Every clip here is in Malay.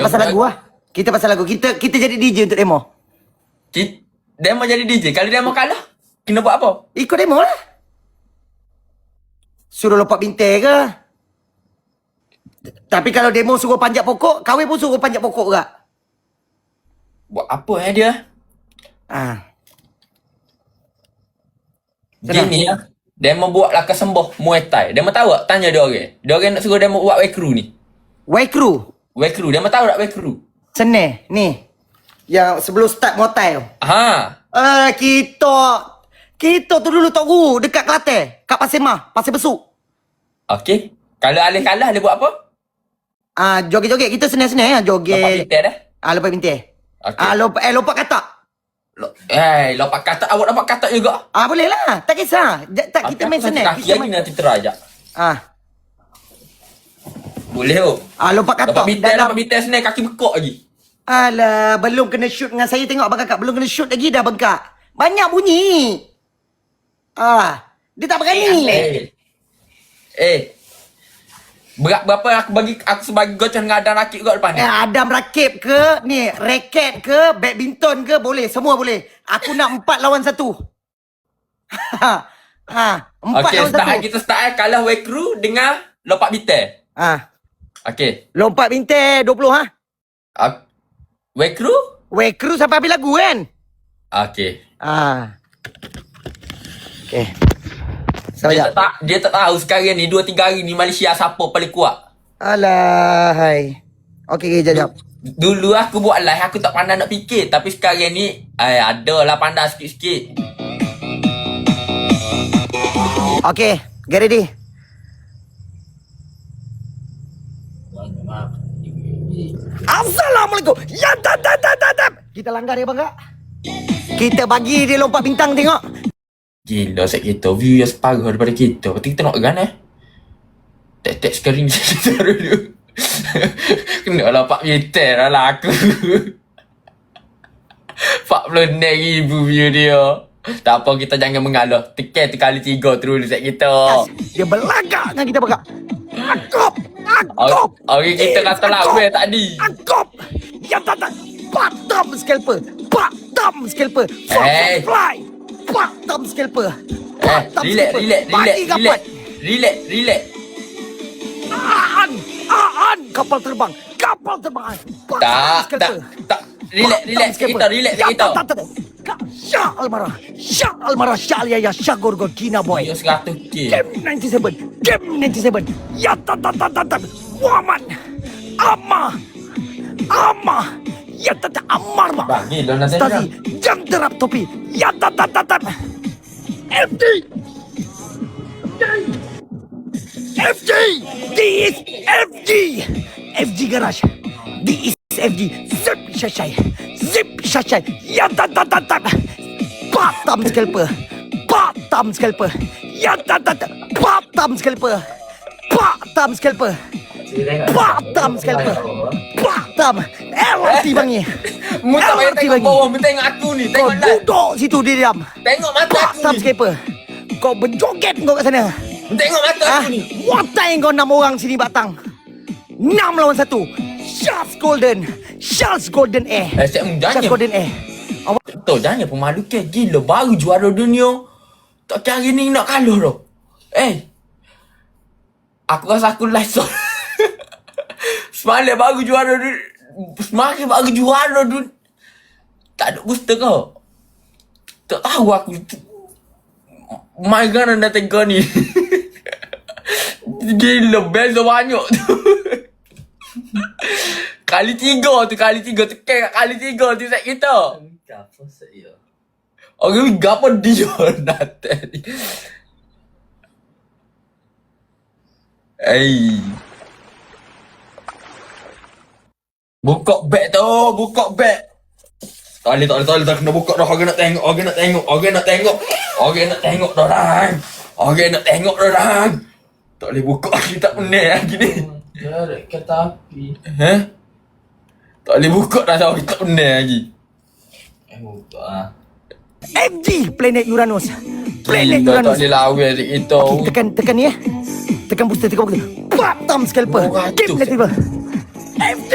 Pasal lagu lah. Kita pasal lagu. Kita jadi DJ untuk demo. Demo jadi DJ. Kalau demo kalah, kena buat apa? Ikut demo lah. Suruh lompat bintai ke? Tapi kalau demo suruh panjat pokok, kahwin pun suruh panjat pokok ke? Buat apa dia? Gini ya. Demo buat lah kesembuh Muay Thai. Demo tahu tak? Tanya dia orang. Dia orang nak suruh demo buat Wekru ni. Wekru? Wekru. Demo tahu tak Wekru? Seneh. Ni. Yang sebelum start Muay Thai tu. Kita tu dulu Tok Guru dekat Kelantan. Kat Pasir Mah. Pasir Besuk. Okey. Kalau Alif kalah, dia buat apa? Joget-joget. Kita senang-senang joget. Lompat bintai dah? Lompat bintai. Okay. Lompat katak. Lompat katak. Awak lompat katak juga? Boleh lah. Tak kisah. Tak, kita main senang. Kaki lagi nanti terajak. Boleh tu. Lompat katak. Lompat bintai senang. Kaki bekok lagi. Alah, belum kena shoot dengan saya. Tengok abang kakak. Belum kena shoot lagi dah bengkak. Banyak bunyi. Dia tak berani. Berat berapa aku bagi aku sebagai goceng dengan Adam rakit juga depan ni? Adam rakit ke, ni, raket ke, badminton ke, boleh. Semua boleh. Aku nak 4 lawan 1. 4 lawan 1. Kita start kalah Wekru dengan lompat bintai. Okey. Lompat bintai 20 Wekru? Wekru sampai habis lagu kan? Okey. Okey. Dia tak tahu sekarang ni 2-3 hari ni Malaysia siapa paling kuat. Alah, hai. Okey, jap. Dulu aku buat live aku tak pandai nak fikir, tapi sekarang ni adalah pandai sikit-sikit. Okey, get ready. Assalamualaikum. Ya, kita langgar ya bang kak. Kita bagi dia lompat bintang tengok. Gila set kita. View yang separuh daripada kita. Lepas kita nak kan tek screen kita dulu. Kena lah 4 meter lah aku. 46,000 view dia. Tak apa, kita jangan mengalah. Tekan tu kali 3 terus set kita. Dia belagak dengan kita bang kak. Akop. Orang kita kata lawa tadi. Akop. Ya tak. Bottom scalper. Fly. Bottom scalper. Relax. Kapal terbang. Tak. Relax kita. Syah Almarah. Syah Aliyah. Syah Gorgon. Kina Boy. Yo 100k. Game 97. Ya tak. Waman. Amma. Ya tak. Ammar mah. Bagi lo nanti. Stasi. Jam terap topi. Ya tak. FG. This is FG. FG Garage. This is FG. Zip Shashai. Ya tak. Bottom scalper. Ya tak. Bottom scalper. LRT bangi. Muka main tengok bawah, tengok aku ni. Tengok kau duduk situ dia diam. Tengok mata aku Bottom ni. scalper. Kau berjoget kau kat sana. Tengok mata aku ni. Watai kau 6 orang sini batang. 6 lawan 1. Charles Golden Air. Saya Charles Golden Air. Tu jangan pemalu ke. Gila baru juara dunia. Tak kira hari ni nak kalah tau. Aku rasa aku live so. Semalam baru juara dunia. Tak ada booster kau. Tak tahu aku. My God dah tengok ni. Gila best banyak tu. Kali 3 tekan kat kali 3 tu set kita. Apa saya? Orang gapo dia nanti. Buka beg. Tak boleh kena buka dah. Orang nak tengok dah. Tak boleh buka lagi, tak pening lagi ni. Jarak kereta api. Tak boleh buka dah, tak pening lagi. Buka lah. FG Planet Uranus. Tak boleh lawan kita. Tekan ni Tekan booster. Bottom scalper. Oh, Game ratus. flexible. FG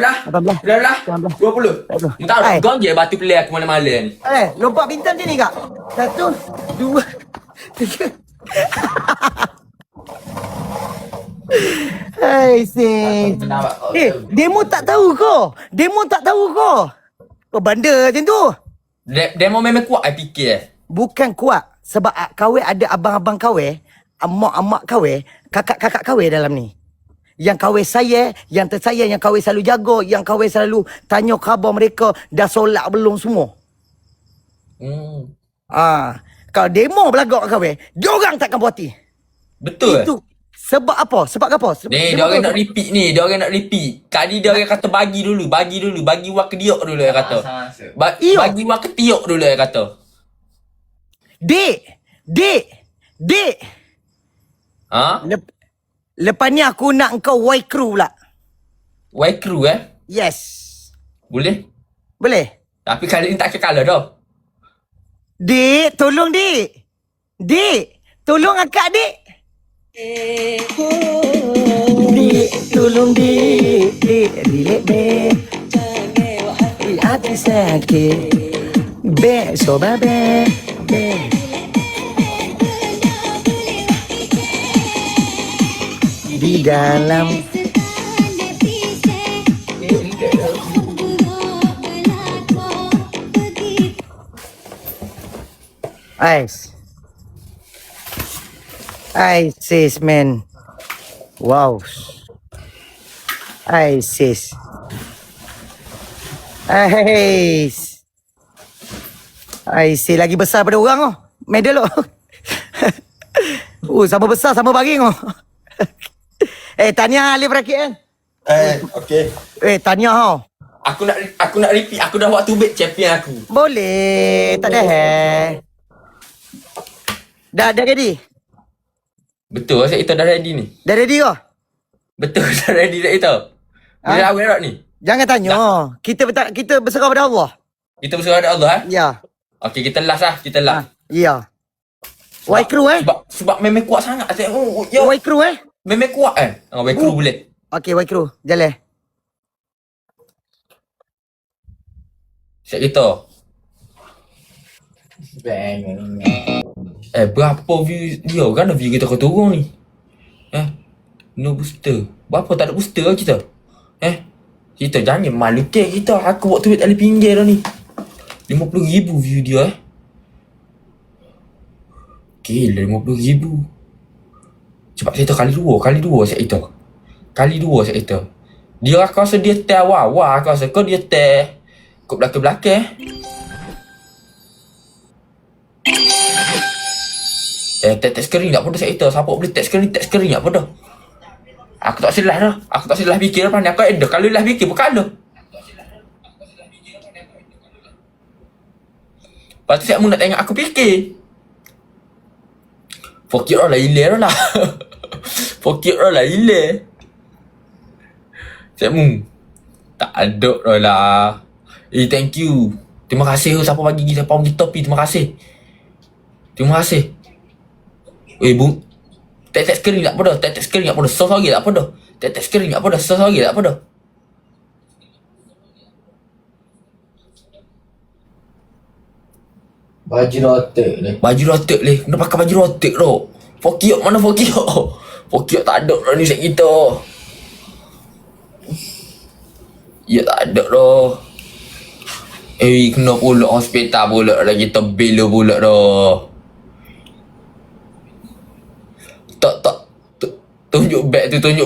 Dah. 18. Dah. 19. 20. 20. Mu tahu Hai. gong je batu pelik aku malam-malam ni. Lompat bintang macam ni kak? 1, 2, 3. Hai, Sing. Demo tak tahu ko? Demo tak tahu ko? Oh, bandar macam tu. Demo memang kuat I fikir. Bukan kuat. Sebab kawin ada abang-abang kawin, amak-amak kawin, kakak-kakak kawin dalam ni. Yang kawan saya, yang tersayang, yang kawan selalu jaga, yang kawan selalu tanya khabar mereka, dah solat belum semua. Kalau demo belagak kat kawan, diorang takkan puas hati. Betul. Itu sebab apa? Sebab apa? Sebab Ni dia orang nak repeat ni, dia orang nak repeat. Kali dia orang kata bagi dulu, bagi wak ke diok dulu dia kata. Iyo. Bagi wak ke tiok dulu dia kata. Dek. Ha? Lepas ni aku nak engkau Y crew pula. Y crew Yes. Boleh? Boleh? Tapi kali ni tak kalah dah. Dek, tolong dek. Dek, tolong akak dek. Dek, tolong dek. Dek, relax dek. Hati sakit. Bek, sobat bek. Di dalam Ice man. Wow. Ice. Lagi besar pada orang oh. Medal oh. Sama besar sama baring oh. Tahniah Alif Rakit kan. Okey. Tahniah oh. Aku nak repeat. Aku dah buat tubik champion aku. Boleh, tak ada Dah ready? Betul saya itu dah ready ni. Dah ready ke? Betul dah ready dah itu. Bila awak nak ni? Jangan tanya. Kita berserah pada Allah. Kita berserah pada Allah Ya. Okey, kita last lah. Kita last. Ya. Y crew Sebab memang kuat sangat. Y crew Memang kuat Y crew boleh. Okey, Y crew. Jalan. Siap kita. Bang. Berapa view dia kan view kita kau turun ni? No booster. Berapa tak ada booster lah kita? Kita jangan malu ke kita. Aku buat tweet tak boleh pinggir dah ni. 50,000 view dia Gila 50,000. Cepat saya tahu kali dua saya itu. Kali dua saya itu. Dia aku rasa dia teh awal aku rasa kau dia teh kau belakang-belakang. Teks screen tak apa dah saya itu. Siapa boleh teks screen tak apa dah. Aku tak silah dah. Aku tak silah fikir apa ni. Aku ada. Kalau lah fikir bukan ada. Lepas tu siap mu nak tengok aku fikir. Pokok orang lah hilang lah. Pokok orang lah hilang. Siap mu. Tak ada lah. Thank you. Terima kasih siapa bagi topi. Terima kasih. Bung. Tek screen tak apa dah. Tek screen tak apa dah. So sorry tak apa dah. Tek screen tak apa dah. So sorry tak apa dah. Baju rotek ni. Baju rotek ni. Kena pakai baju rotek tu. Pokiok mana Pokiok? Pokiok tak ada dah ni set kita. Ya tak ada dah. Kena pula hospital pula dah kita bila pula dah. Tak tunjuk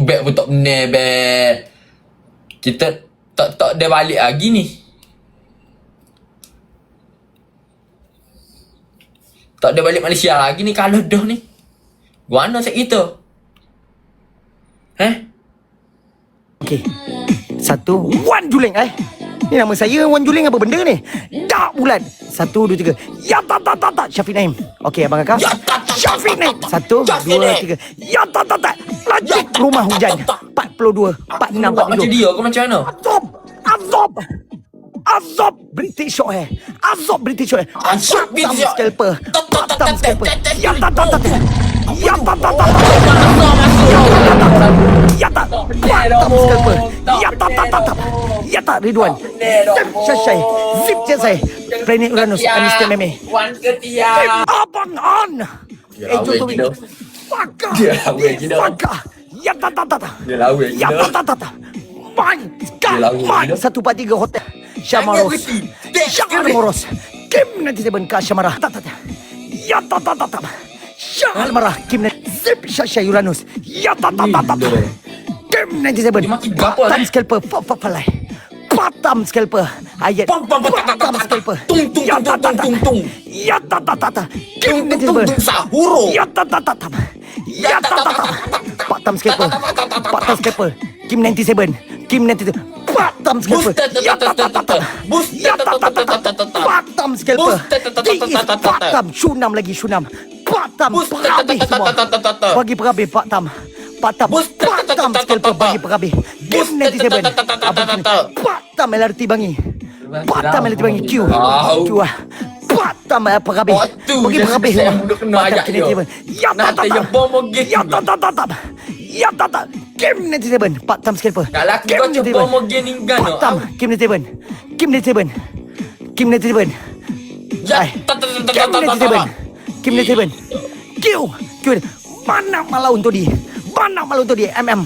beg pun tak benar beg. Kita tak ada balik lagi ni. Tak ada balik Malaysia lagi ni kalau dah ni. Mana set kita? Okey. Satu, Wan Juling Ni nama saya Wan Juling apa benda ni? Tak bulan. 1, 2, 3. Ya tak. Syafiq Naim. Okey abang kakak. Ya tak. Syafiq Naim. 1, 2, 3. Ya tak. Lajik rumah hujan. 42, 46, 42. Macam dia ke macam mana? Azab British show Azab British show Azab British show. Scalper. Patam scalper. Ya tak. Ya tak. Patam scalper. Ya tak Ridwan. Syashai. Zip Jazai. Planet Uranus. Anistia Meme. Wan ketia. Abang On. Jokowi. Fakah. Ya tak. Dia lawa Ya tak. Main. 143 hotel. Syamaros. Syamaros. Kim nanti saya bengkak Syamarah. Ya tak. Syamarah. Kim nanti. Zip Syashai Uranus. Ya tak. Game 97. Dia makin gapo, Patam eh? scalper. Palai. Patam scalper. Ayat. Pam, pam, pam, tak, tak, Patam tak, tak. scalper. Tung, tung, Ya, tung, tak, tak, tung, tung, tung. Ya, tak, tak, tak, tak. Game Tung, tung, tung, 97. tung, sahuro. Ya, tak, tak, tak, tak. Ya, tak, tak, tak. Patam scalper. Patam scalper. Game 97. Game 97. Patam scalper. Ya, tak, tak, tak, tak. Ya, tak, tak, tak, tak. Patam scalper. Patam. Shunam lagi, Shunam. Patam. Perhabis semua. Bagi perhabis Patam. Patam. Patam scalper bagi perhabis. Game 97. Abang sini. Patam LRT bangi. Patam LRT bangi. Q. Q lah. Patam perhabis. Bagi perhabis semua. Patam Game 97. Ya, tak, tak, tak. Ya, tak, tak, tak, tak. Ya, tak, tak. Game 97. Patam scalper. Tak laki kau cuba mau gaining gun. Patam. Game 97. Game 97. Game 97. Ya, Ay. Game 97. Game 97. Q. Q. Mana malah untuk di. Mana malah untuk di. MM.